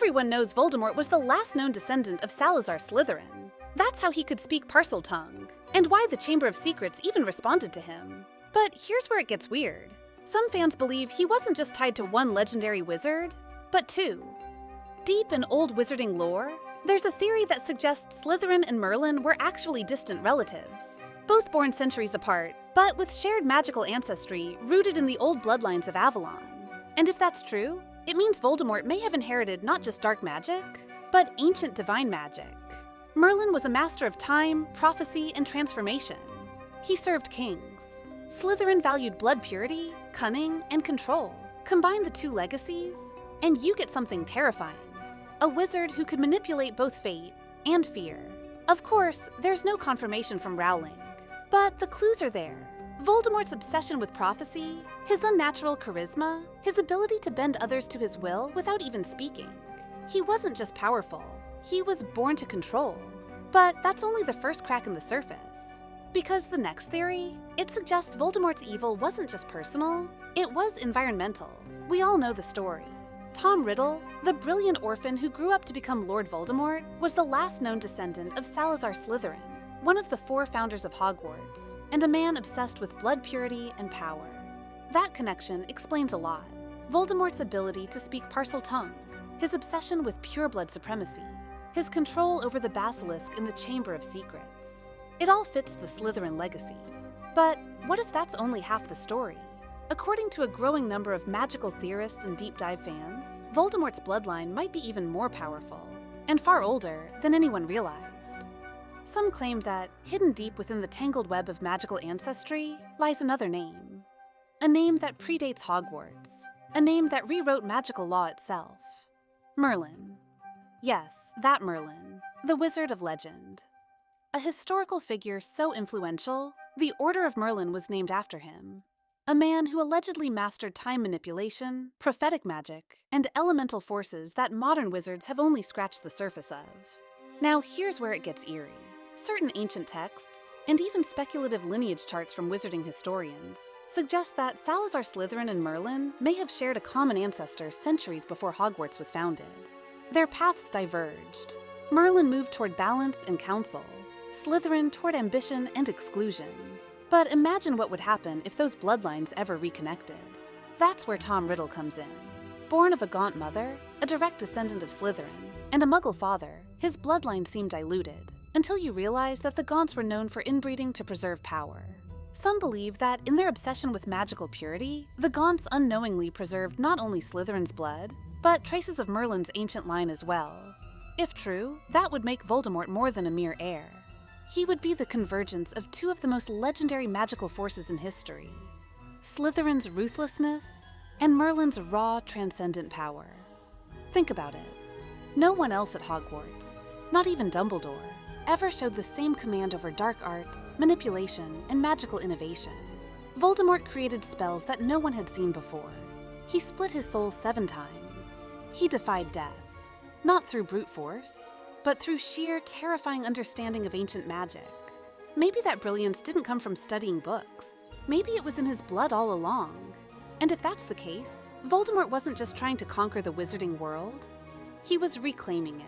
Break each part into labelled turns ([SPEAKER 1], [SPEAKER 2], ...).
[SPEAKER 1] Everyone knows Voldemort was the last known descendant of Salazar Slytherin. That's how he could speak Parseltongue, and why the Chamber of Secrets even responded to him. But here's where it gets weird. Some fans believe he wasn't just tied to one legendary wizard, but two. Deep in old wizarding lore, there's a theory that suggests Slytherin and Merlin were actually distant relatives, both born centuries apart, but with shared magical ancestry rooted in the old bloodlines of Avalon. And if that's true, it means Voldemort may have inherited not just dark magic, but ancient divine magic. Merlin was a master of time, prophecy, and transformation. He served kings. Slytherin valued blood purity, cunning, and control. Combine the two legacies, and you get something terrifying. A wizard who could manipulate both fate and fear. Of course, there's no confirmation from Rowling, but the clues are there. Voldemort's obsession with prophecy, his unnatural charisma, his ability to bend others to his will without even speaking. He wasn't just powerful, he was born to control. But that's only the first crack in the surface. Because the next theory, it suggests Voldemort's evil wasn't just personal, it was environmental. We all know the story. Tom Riddle, the brilliant orphan who grew up to become Lord Voldemort, was the last known descendant of Salazar Slytherin, one of the 4 founders of Hogwarts, and a man obsessed with blood purity and power. That connection explains a lot. Voldemort's ability to speak Parseltongue, his obsession with pureblood supremacy, his control over the basilisk in the Chamber of Secrets. It all fits the Slytherin legacy. But what if that's only half the story? According to a growing number of magical theorists and deep dive fans, Voldemort's bloodline might be even more powerful, and far older than anyone realized. Some claim that, hidden deep within the tangled web of magical ancestry, lies another name. A name that predates Hogwarts. A name that rewrote magical law itself. Merlin. Yes, that Merlin, the wizard of legend. A historical figure so influential, the Order of Merlin was named after him. A man who allegedly mastered time manipulation, prophetic magic, and elemental forces that modern wizards have only scratched the surface of. Now here's where it gets eerie. Certain ancient texts, and even speculative lineage charts from wizarding historians, suggest that Salazar Slytherin and Merlin may have shared a common ancestor centuries before Hogwarts was founded. Their paths diverged. Merlin moved toward balance and counsel, Slytherin toward ambition and exclusion. But imagine what would happen if those bloodlines ever reconnected. That's where Tom Riddle comes in. Born of a Gaunt mother, a direct descendant of Slytherin, and a Muggle father, his bloodline seemed diluted, until you realize that the Gaunts were known for inbreeding to preserve power. Some believe that in their obsession with magical purity, the Gaunts unknowingly preserved not only Slytherin's blood, but traces of Merlin's ancient line as well. If true, that would make Voldemort more than a mere heir. He would be the convergence of 2 of the most legendary magical forces in history. Slytherin's ruthlessness and Merlin's raw, transcendent power. Think about it. No one else at Hogwarts, not even Dumbledore, ever showed the same command over dark arts, manipulation, and magical innovation. Voldemort created spells that no one had seen before. He split his soul 7 times. He defied death, not through brute force, but through sheer, terrifying understanding of ancient magic. Maybe that brilliance didn't come from studying books. Maybe it was in his blood all along. And if that's the case, Voldemort wasn't just trying to conquer the wizarding world. He was reclaiming it.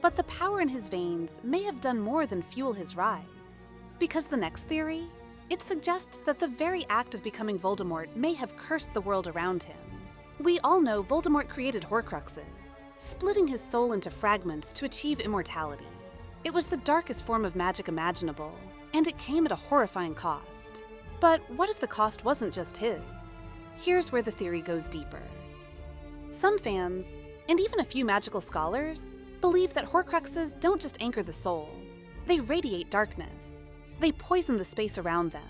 [SPEAKER 1] But the power in his veins may have done more than fuel his rise. Because the next theory, it suggests that the very act of becoming Voldemort may have cursed the world around him. We all know Voldemort created Horcruxes, splitting his soul into fragments to achieve immortality. It was the darkest form of magic imaginable, and it came at a horrifying cost. But what if the cost wasn't just his? Here's where the theory goes deeper. Some fans, and even a few magical scholars, believe that Horcruxes don't just anchor the soul. They radiate darkness. They poison the space around them.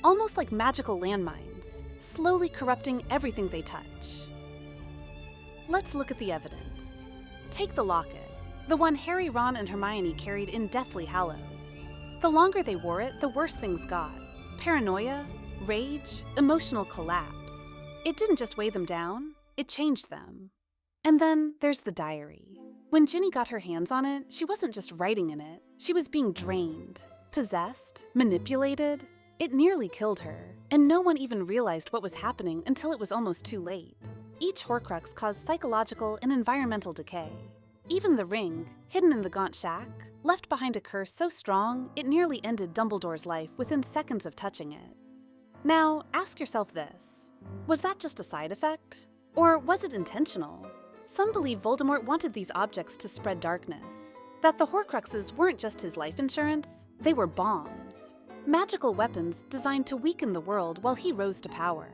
[SPEAKER 1] Almost like magical landmines, slowly corrupting everything they touch. Let's look at the evidence. Take the locket, the one Harry, Ron, and Hermione carried in Deathly Hallows. The longer they wore it, the worse things got. Paranoia, rage, emotional collapse. It didn't just weigh them down, it changed them. And then there's the diary. When Ginny got her hands on it, she wasn't just writing in it, she was being drained, possessed, manipulated. It nearly killed her, and no one even realized what was happening until it was almost too late. Each Horcrux caused psychological and environmental decay. Even the ring, hidden in the Gaunt Shack, left behind a curse so strong it nearly ended Dumbledore's life within seconds of touching it. Now, ask yourself this. Was that just a side effect? Or was it intentional? Some believe Voldemort wanted these objects to spread darkness. That the Horcruxes weren't just his life insurance, they were bombs. Magical weapons designed to weaken the world while he rose to power.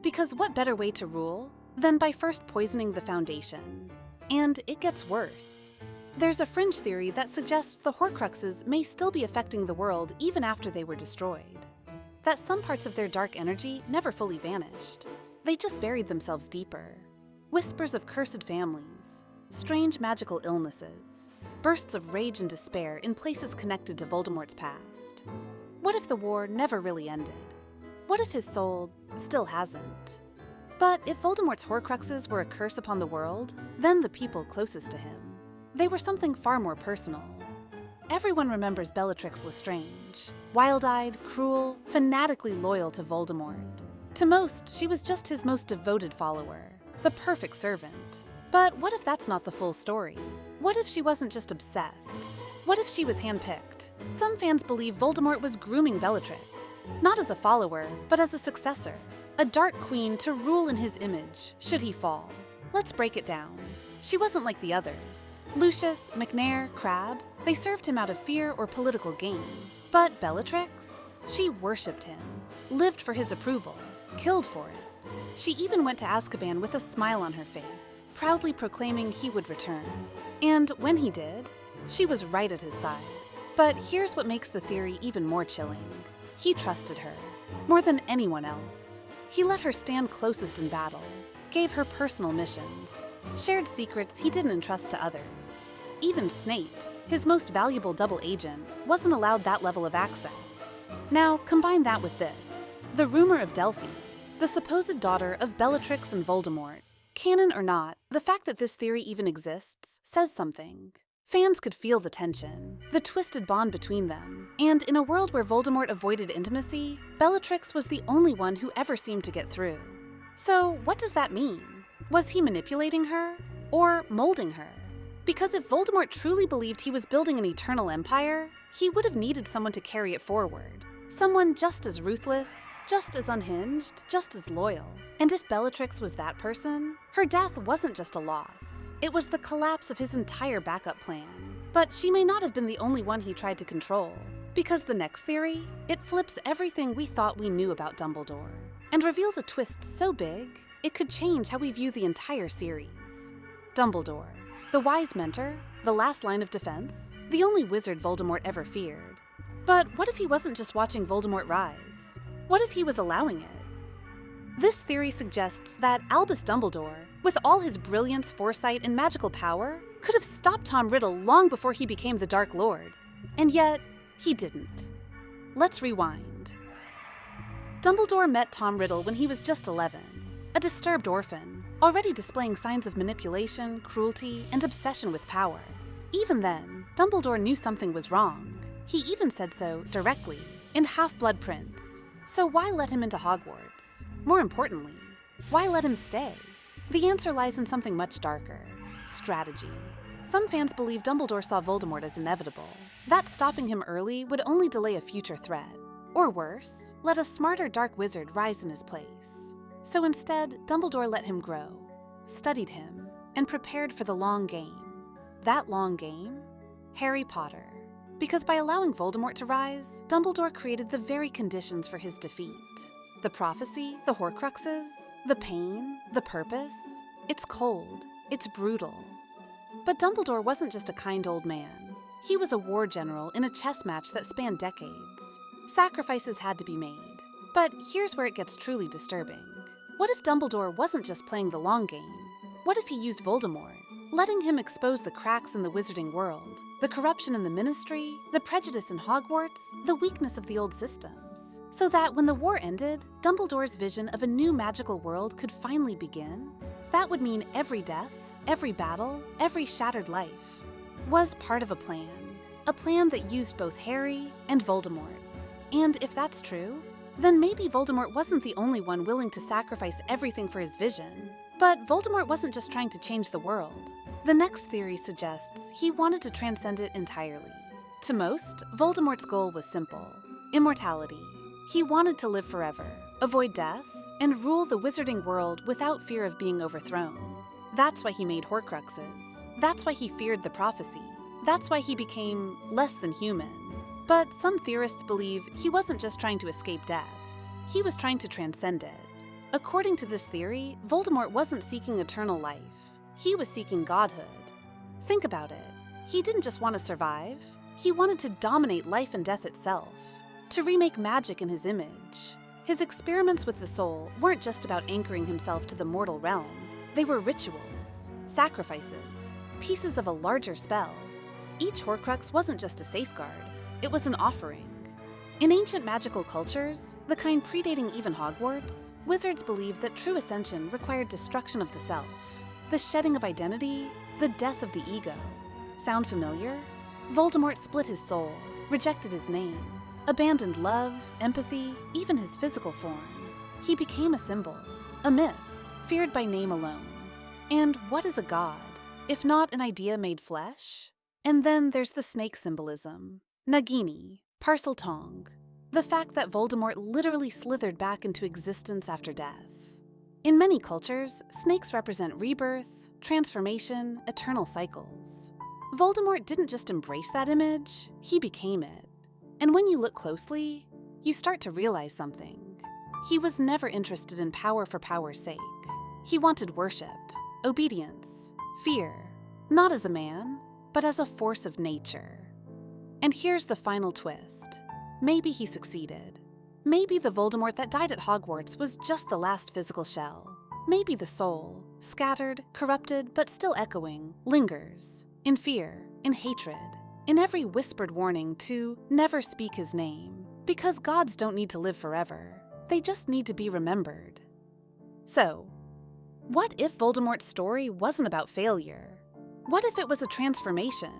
[SPEAKER 1] Because what better way to rule than by first poisoning the Foundation? And it gets worse. There's a fringe theory that suggests the Horcruxes may still be affecting the world even after they were destroyed. That some parts of their dark energy never fully vanished. They just buried themselves deeper. Whispers of cursed families, strange magical illnesses, bursts of rage and despair in places connected to Voldemort's past. What if the war never really ended? What if his soul still hasn't? But if Voldemort's Horcruxes were a curse upon the world, then the people closest to him. They were something far more personal. Everyone remembers Bellatrix Lestrange, wild-eyed, cruel, fanatically loyal to Voldemort. To most, she was just his most devoted follower, the perfect servant. But what if that's not the full story? What if she wasn't just obsessed? What if she was handpicked? Some fans believe Voldemort was grooming Bellatrix, not as a follower, but as a successor. A dark queen to rule in his image, should he fall. Let's break it down. She wasn't like the others. Lucius, McNair, Crabbe, they served him out of fear or political gain. But Bellatrix? She worshipped him, lived for his approval, killed for it. She even went to Azkaban with a smile on her face, proudly proclaiming he would return. And when he did, she was right at his side. But here's what makes the theory even more chilling. He trusted her, more than anyone else. He let her stand closest in battle, gave her personal missions, shared secrets he didn't entrust to others. Even Snape, his most valuable double agent, wasn't allowed that level of access. Now, combine that with this, the rumor of Delphi, the supposed daughter of Bellatrix and Voldemort. Canon or not, the fact that this theory even exists says something. Fans could feel the tension, the twisted bond between them, and in a world where Voldemort avoided intimacy, Bellatrix was the only one who ever seemed to get through. So what does that mean? Was he manipulating her? Or molding her? Because if Voldemort truly believed he was building an eternal empire, he would have needed someone to carry it forward. Someone just as ruthless, just as unhinged, just as loyal. And if Bellatrix was that person, her death wasn't just a loss. It was the collapse of his entire backup plan. But she may not have been the only one he tried to control. Because the next theory, it flips everything we thought we knew about Dumbledore, and reveals a twist so big, it could change how we view the entire series. Dumbledore, the wise mentor, the last line of defense, the only wizard Voldemort ever feared. But what if he wasn't just watching Voldemort rise? What if he was allowing it? This theory suggests that Albus Dumbledore, with all his brilliance, foresight, and magical power, could have stopped Tom Riddle long before he became the Dark Lord. And yet, he didn't. Let's rewind. Dumbledore met Tom Riddle when he was just 11, a disturbed orphan, already displaying signs of manipulation, cruelty, and obsession with power. Even then, Dumbledore knew something was wrong. He even said so directly, in Half-Blood Prince. So why let him into Hogwarts? More importantly, why let him stay? The answer lies in something much darker: strategy. Some fans believe Dumbledore saw Voldemort as inevitable, that stopping him early would only delay a future threat. Or worse, let a smarter dark wizard rise in his place. So instead, Dumbledore let him grow, studied him, and prepared for the long game. That long game? Harry Potter. Because by allowing Voldemort to rise, Dumbledore created the very conditions for his defeat. The prophecy, the Horcruxes, the pain, the purpose. It's cold, it's brutal. But Dumbledore wasn't just a kind old man. He was a war general in a chess match that spanned decades. Sacrifices had to be made. But here's where it gets truly disturbing. What if Dumbledore wasn't just playing the long game? What if he used Voldemort, letting him expose the cracks in the wizarding world, the corruption in the ministry, the prejudice in Hogwarts, the weakness of the old systems, so that when the war ended, Dumbledore's vision of a new magical world could finally begin? That would mean every death, every battle, every shattered life was part of a plan that used both Harry and Voldemort. And if that's true, then maybe Voldemort wasn't the only one willing to sacrifice everything for his vision, but But Voldemort wasn't just trying to change the world. The next theory suggests he wanted to transcend it entirely. To most, Voldemort's goal was simple: immortality. He wanted to live forever, avoid death, and rule the wizarding world without fear of being overthrown. That's why he made Horcruxes. That's why he feared the prophecy. That's why he became less than human. But some theorists believe he wasn't just trying to escape death. He was trying to transcend it. According to this theory, Voldemort wasn't seeking eternal life. He was seeking godhood. Think about it. He didn't just want to survive. He wanted to dominate life and death itself, to remake magic in his image. His experiments with the soul weren't just about anchoring himself to the mortal realm. They were rituals, sacrifices, pieces of a larger spell. Each Horcrux wasn't just a safeguard, it was an offering. In ancient magical cultures, the kind predating even Hogwarts, wizards believed that true ascension required destruction of the self, the shedding of identity, the death of the ego. Sound familiar? Voldemort split his soul, rejected his name, abandoned love, empathy, even his physical form. He became a symbol, a myth, feared by name alone. And what is a god, if not an idea made flesh? And then there's the snake symbolism. Nagini, Parseltongue, the fact that Voldemort literally slithered back into existence after death. In many cultures, snakes represent rebirth, transformation, eternal cycles. Voldemort didn't just embrace that image, he became it. And when you look closely, you start to realize something. He was never interested in power for power's sake. He wanted worship, obedience, fear, not as a man, but as a force of nature. And here's the final twist. Maybe he succeeded. Maybe the Voldemort that died at Hogwarts was just the last physical shell. Maybe the soul, scattered, corrupted, but still echoing, lingers. In fear, in hatred, in every whispered warning to never speak his name. Because gods don't need to live forever. They just need to be remembered. So, what if Voldemort's story wasn't about failure? What if it was a transformation?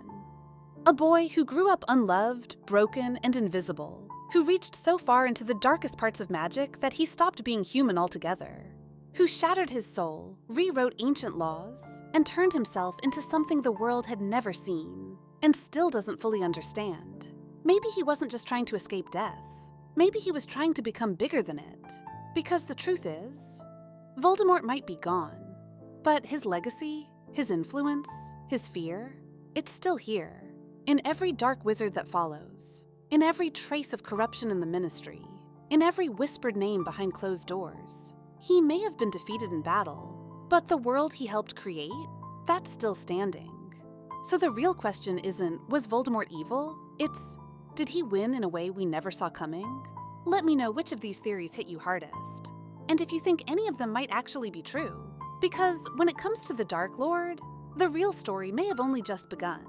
[SPEAKER 1] A boy who grew up unloved, broken, and invisible, who reached so far into the darkest parts of magic that he stopped being human altogether, who shattered his soul, rewrote ancient laws, and turned himself into something the world had never seen, and still doesn't fully understand. Maybe he wasn't just trying to escape death. Maybe he was trying to become bigger than it. Because the truth is, Voldemort might be gone, but his legacy, his influence, his fear, it's still here. In every dark wizard that follows, in every trace of corruption in the ministry, in every whispered name behind closed doors. He may have been defeated in battle, but the world he helped create, that's still standing. So the real question isn't, was Voldemort evil? It's, did he win in a way we never saw coming? Let me know which of these theories hit you hardest, and if you think any of them might actually be true. Because when it comes to the Dark Lord, the real story may have only just begun.